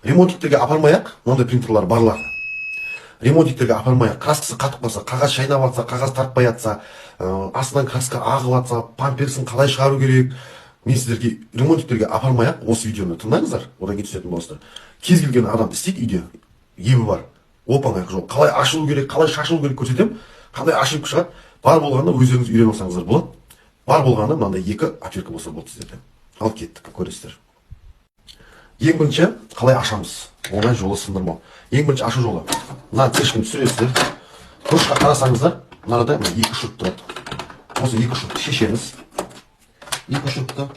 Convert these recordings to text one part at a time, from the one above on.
ремонтиктерге апармай-ақ, мынандай принтерлар барлар. Ремонтиктерге апармай-ақ, краскасы қатып қалса, қағаз шайнап жатса, қағаз тартпай жатса, астынан краска ағып жатса, памперсін қалай шығару керек. Мен сіздерге ремонтиктерге апармай-ақ осы видеоны тыңдаңыздар, одан кейін түсетін боласыздар. Кез келген адам істейді үйде, ебі бар. Оп-оңай жол. Қалай ашылу керек, қалай шашылу керек көрсетемін. Қандай ашылып шығады. Бар болғанда өздеріңіз үйреніп алсаңыздар болады. Бар болғанда мынандай екі отвертка болса болды сіздерде. Ал кеттік, көресіздер. Ең бірінші қалай ашамыз? Оңай жолы сындырмау. Ең бірінші ашу жолы. Мына крышканы түсіресіздер. Крышқа қарасаңыздар, мынада екі шурып тұрады. Осы екі шурупты шешеміз. Екі шурупты.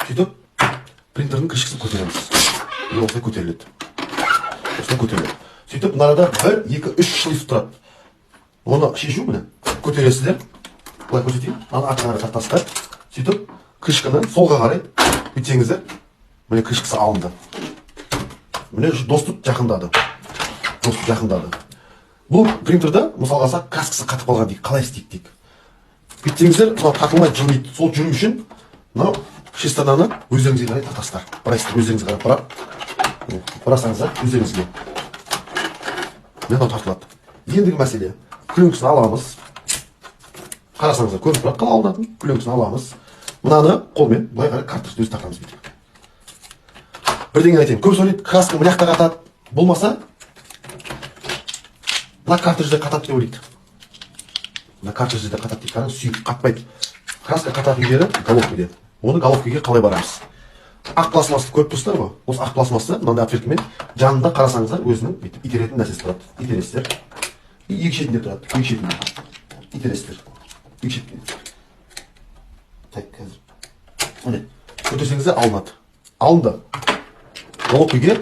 Сөйтіп, принтердің крышкасын көтереміз. Осылай көтеріледі. Осылай көтеріледі. Сөйтіп, мынада 1, 2, 3 шлиф тұрады. Оны шешу міне. Көтересіздер. Бұлай көрсетейін. Аны артына қарай тартасыздар. Сөйтіп, крышканы солға қарай бүйтсеңіздер, міне крышкасы алынды. Міне доступ жақындады. Доступ жақындады. Бұл принтерда, мысалға алсақ, краскасы қатып қалған дейік, қалай істейік дейік. Бүйтсеңіздер, мынау тартылмай жүрмейді. Сол жүру үшін, мынау шестананы өздеріңізге қарай тартасыздар. Бірайсыздар өздеріңізге қарай барасаңыздар өздеріңізге. Міне мынау тартылады. Ендігі мәселе, күлеңкісін аламыз. Қарасаңыздар, көрініп тұрады, қалай алынатын. Күлеңкісін аламыз. Мынаны қолмен былай қарай картриджді өзі тартамыз бүйтіп. Бірдеңе айтайын, көп сөйлейді, краска мына жақта қатады. Болмаса, мына картриджде қатады деп ойлайды. Мына картриджде қатады дейді, қараңыз, сүйіп қатпайды. Краска қататын жері головкаде. Оны головкаге қалай барамыз? Ақ пластмасты көріп тұрсыздар ғой? Осы ақ пластмасты мынандай отверткамен жанында қарасаңыздар өзінің итеретін нәрсесі тұрады. Итересіздер. Екі шетінде тұрады, екі шетінде. Итересіздер. Екі шетінде. Так, қазір. Міне, көтерсеңіздер алынады. Алынды. Головкаге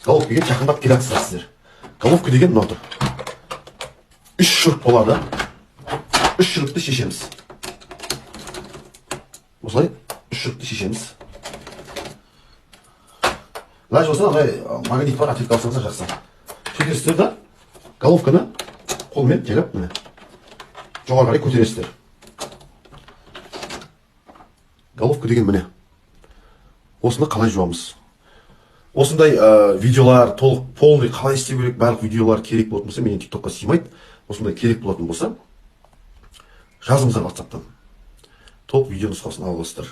жақындап келе жатсыздар сіздер. Головка деген мынау тұр. 3 шурып болады. 3 шурупты шешеміз. Осылай 3 шурупты шешеміз. Лаж болса, магнит бар, отвертка алсаңыздар жақсы. Сөйтесіздер да, головканы қолмен келіп, міне, жоғары қарай көтересіздер. Головка деген міне. Осыны қалай жуамыз? Осындай видеолар, толық, полный қалай істеу керек, барлық видеолар керек болатын болса, менен тиктокқа сыймайды. Осындай керек болатын болса, жазыңыздар WhatsApp-тан. Толық видео нұсқасын алып аласыздар.